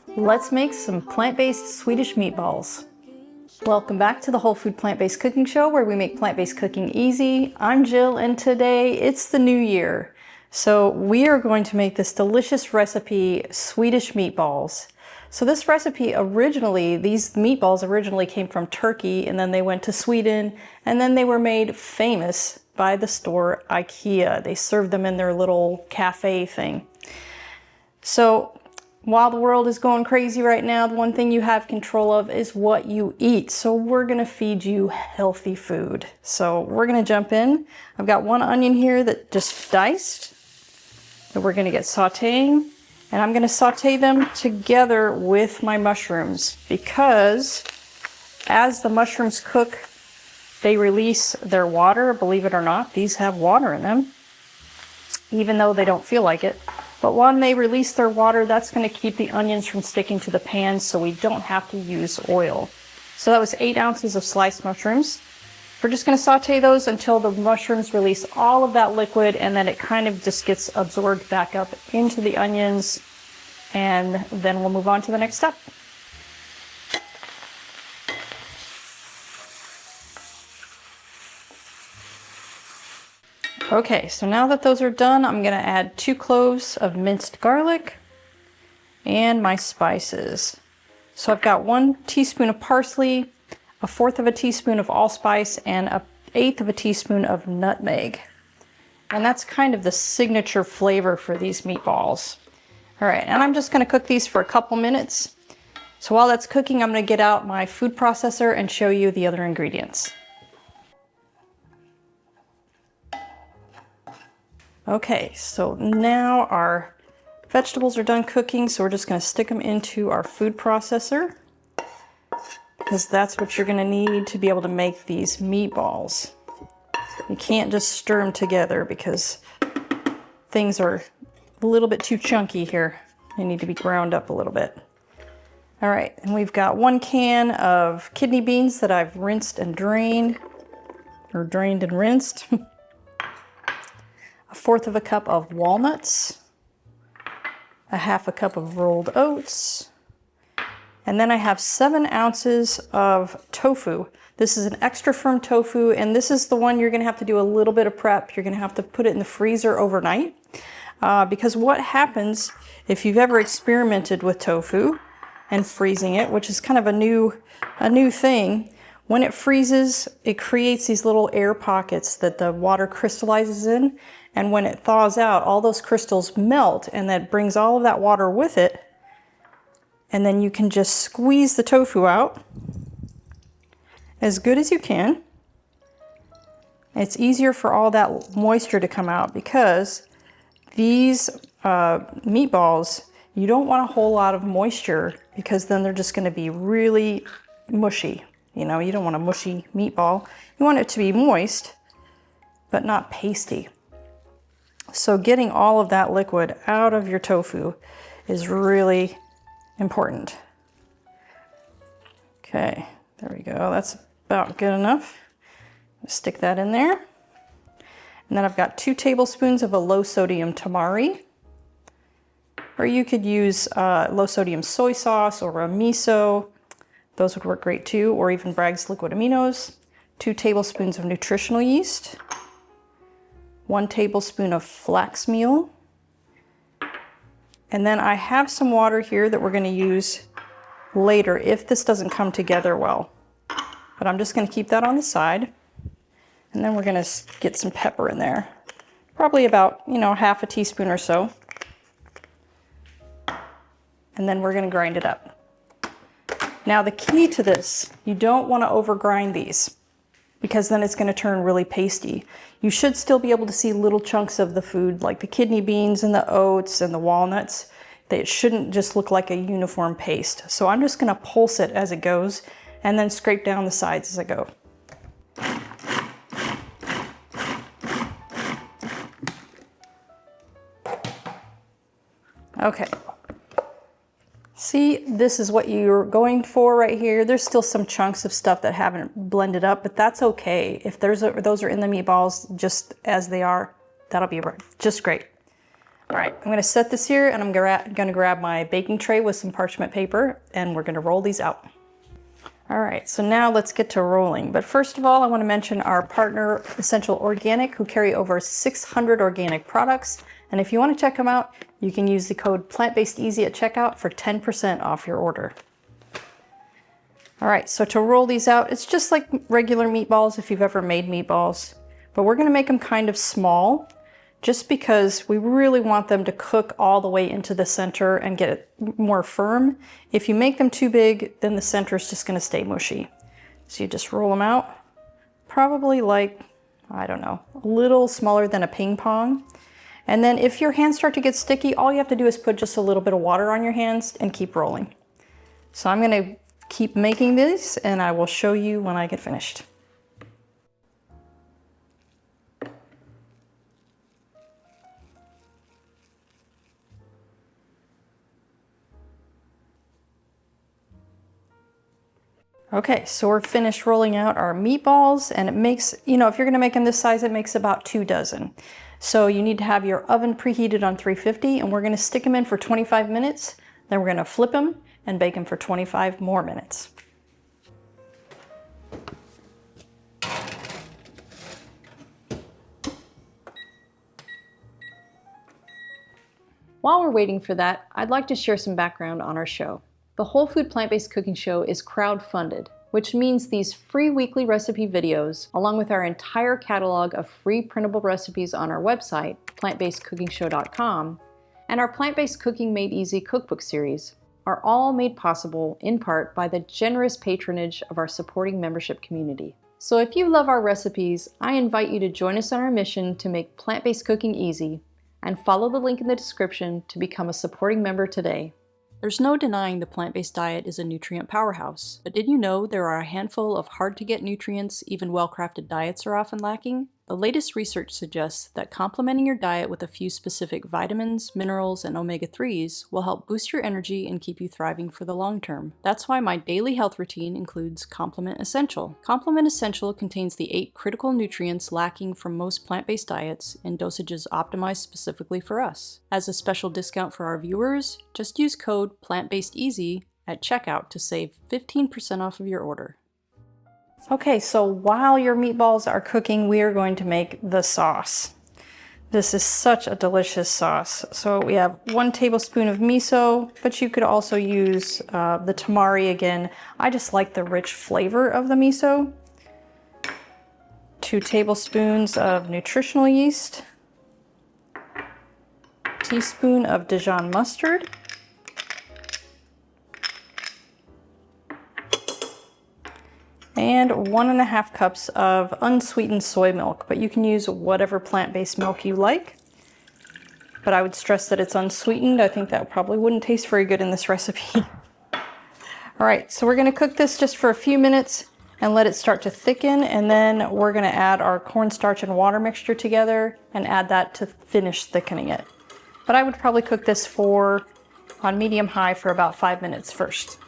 Let's make some plant-based Swedish meatballs. Welcome back to the Whole Food Plant-Based Cooking Show, where we make plant-based cooking easy. I'm Jill, and today it's the new year. So we are going to make this delicious recipe, Swedish meatballs. So this recipe these meatballs originally came from Turkey, and then they went to Sweden, and then they were made famous by the store Ikea. They served them in their little cafe thing. So while the world is going crazy right now, the one thing you have control of is what you eat. So we're gonna feed you healthy food. So we're gonna jump in. I've got one onion here that just diced that we're gonna get sauteing. And I'm gonna saute them together with my mushrooms because as the mushrooms cook, they release their water. Believe it or not, these have water in them, even though they don't feel like it. But when they release their water, that's going to keep the onions from sticking to the pan, so we don't have to use oil. So that was 8 ounces of sliced mushrooms. We're just going to saute those until the mushrooms release all of that liquid, and then it kind of just gets absorbed back up into the onions, and then we'll move on to the next step. Okay, so now that those are done, I'm gonna add 2 cloves of minced garlic and my spices. So I've got 1 teaspoon of parsley, 1/4 of a teaspoon of allspice, and 1/8 of a teaspoon of nutmeg. And that's kind of the signature flavor for these meatballs. All right, and I'm just gonna cook these for a couple minutes. So while that's cooking, I'm gonna get out my food processor and show you the other ingredients. Okay, so now our vegetables are done cooking, so we're just going to stick them into our food processor because that's what you're going to need to be able to make these meatballs. You can't just stir them together because things are a little bit too chunky here. They need to be ground up a little bit. All right, and we've got 1 can of kidney beans that I've rinsed and drained, or drained and rinsed. 1/4 of a cup of walnuts, 1/2 a cup of rolled oats, and then I have 7 ounces of tofu. This is an extra firm tofu, and this is the one you're gonna have to do a little bit of prep. You're gonna have to put it in the freezer overnight because what happens if you've ever experimented with tofu and freezing it, which is kind of a new thing, when it freezes, it creates these little air pockets that the water crystallizes in. And when it thaws out, all those crystals melt, and that brings all of that water with it. And then you can just squeeze the tofu out as good as you can. It's easier for all that moisture to come out because these meatballs, you don't want a whole lot of moisture because then they're just going to be really mushy. You know, you don't want a mushy meatball. You want it to be moist, but not pasty. So getting all of that liquid out of your tofu is really important. Okay, there we go. That's about good enough. Stick that in there. And then I've got 2 tablespoons of a low sodium tamari. Or you could use low sodium soy sauce or a miso. Those would work great too, or even Bragg's liquid aminos. 2 tablespoons of nutritional yeast. 1 tablespoon of flax meal. And then I have some water here that we're going to use later if this doesn't come together well. But I'm just going to keep that on the side. And then we're going to get some pepper in there. Probably about, 1/2 teaspoon or so. And then we're going to grind it up. Now the key to this, you don't want to overgrind these, because then it's going to turn really pasty. You should still be able to see little chunks of the food, like the kidney beans and the oats and the walnuts. It shouldn't just look like a uniform paste. So I'm just going to pulse it as it goes and then scrape down the sides as I go. Okay. See, this is what you're going for right here. There's still some chunks of stuff that haven't blended up, but that's okay. If those are in the meatballs just as they are, that'll be just great. All right, I'm gonna set this here and I'm gonna grab my baking tray with some parchment paper and we're gonna roll these out. All right, so now let's get to rolling. But first of all, I wanna mention our partner, Essential Organic, who carry over 600 organic products. And if you wanna check them out, you can use the code PLANTBASEDEASY at checkout for 10% off your order. All right, so to roll these out, it's just like regular meatballs if you've ever made meatballs, but we're gonna make them kind of small just because we really want them to cook all the way into the center and get it more firm. If you make them too big, then the center is just gonna stay mushy. So you just roll them out, probably like, I don't know, a little smaller than a ping pong. And then if your hands start to get sticky, all you have to do is put just a little bit of water on your hands and keep rolling. So I'm gonna keep making this and I will show you when I get finished. Okay, so we're finished rolling out our meatballs and it makes, you know, if you're gonna make them this size, it makes about 2 dozen. So you need to have your oven preheated on 350 and we're gonna stick them in for 25 minutes. Then we're gonna flip them and bake them for 25 more minutes. While we're waiting for that, I'd like to share some background on our show. The Whole Food Plant-Based Cooking Show is crowd-funded, which means these free weekly recipe videos, along with our entire catalog of free printable recipes on our website, plantbasedcookingshow.com, and our Plant-Based Cooking Made Easy cookbook series, are all made possible in part by the generous patronage of our supporting membership community. So if you love our recipes, I invite you to join us on our mission to make plant-based cooking easy, and follow the link in the description to become a supporting member today. There's no denying the plant-based diet is a nutrient powerhouse, but did you know there are a handful of hard-to-get nutrients even well-crafted diets are often lacking? The latest research suggests that complementing your diet with a few specific vitamins, minerals, and omega-3s will help boost your energy and keep you thriving for the long term. That's why my daily health routine includes Complement Essential. Complement Essential contains the 8 critical nutrients lacking from most plant-based diets in dosages optimized specifically for us. As a special discount for our viewers, just use code PLANTBASEDEASY at checkout to save 15% off of your order. Okay, so while your meatballs are cooking, we are going to make the sauce. This is such a delicious sauce. So we have 1 tablespoon of miso, but you could also use the tamari again. I just like the rich flavor of the miso. 2 tablespoons of nutritional yeast. Teaspoon of Dijon mustard. And 1.5 cups of unsweetened soy milk, but you can use whatever plant-based milk you like. But I would stress that it's unsweetened. I think that probably wouldn't taste very good in this recipe. All right, so we're gonna cook this just for a few minutes and let it start to thicken, and then we're gonna add our cornstarch and water mixture together and add that to finish thickening it. But I would probably cook this on medium-high for about 5 minutes first.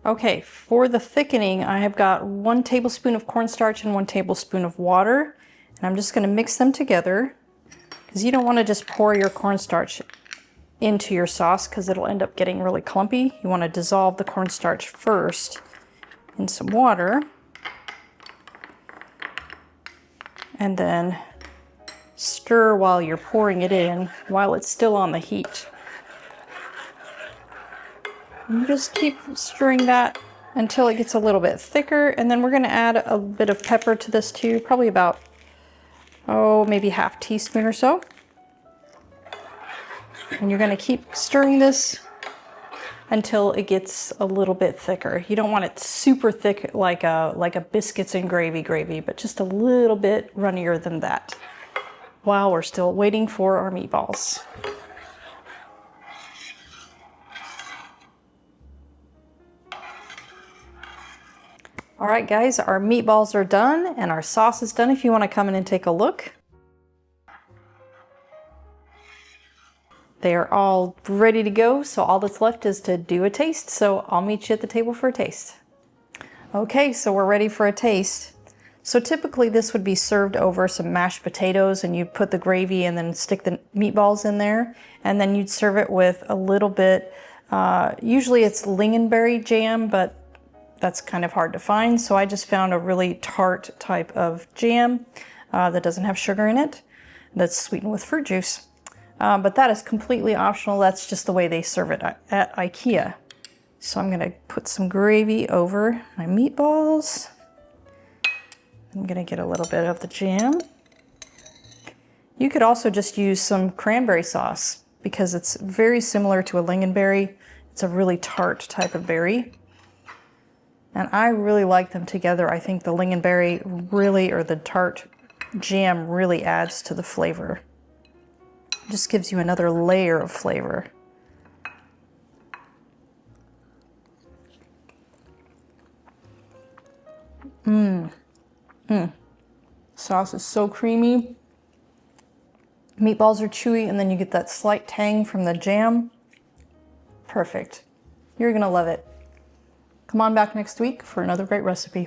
Okay, for the thickening, I have got 1 tablespoon of cornstarch and 1 tablespoon of water, and I'm just gonna mix them together because you don't wanna just pour your cornstarch into your sauce because it'll end up getting really clumpy. You wanna dissolve the cornstarch first in some water, and then stir while you're pouring it in while it's still on the heat. And just keep stirring that until it gets a little bit thicker, and then we're going to add a bit of pepper to this too, probably about, maybe ½ teaspoon or so. And you're going to keep stirring this until it gets a little bit thicker. You don't want it super thick like a biscuits and gravy, but just a little bit runnier than that while we're still waiting for our meatballs. All right, guys, our meatballs are done and our sauce is done if you want to come in and take a look. They are all ready to go, so all that's left is to do a taste. So I'll meet you at the table for a taste. Okay, so we're ready for a taste. So typically this would be served over some mashed potatoes, and you'd put the gravy and then stick the meatballs in there. And then you'd serve it with a little bit, usually it's lingonberry jam, but that's kind of hard to find. So I just found a really tart type of jam that doesn't have sugar in it, that's sweetened with fruit juice. But that is completely optional. That's just the way they serve it at Ikea. So I'm gonna put some gravy over my meatballs. I'm gonna get a little bit of the jam. You could also just use some cranberry sauce because it's very similar to a lingonberry. It's a really tart type of berry. And I really like them together. I think the lingonberry really, or the tart jam really adds to the flavor. It just gives you another layer of flavor. Sauce is so creamy. Meatballs are chewy, and then you get that slight tang from the jam. Perfect. You're gonna love it. Come on back next week for another great recipe.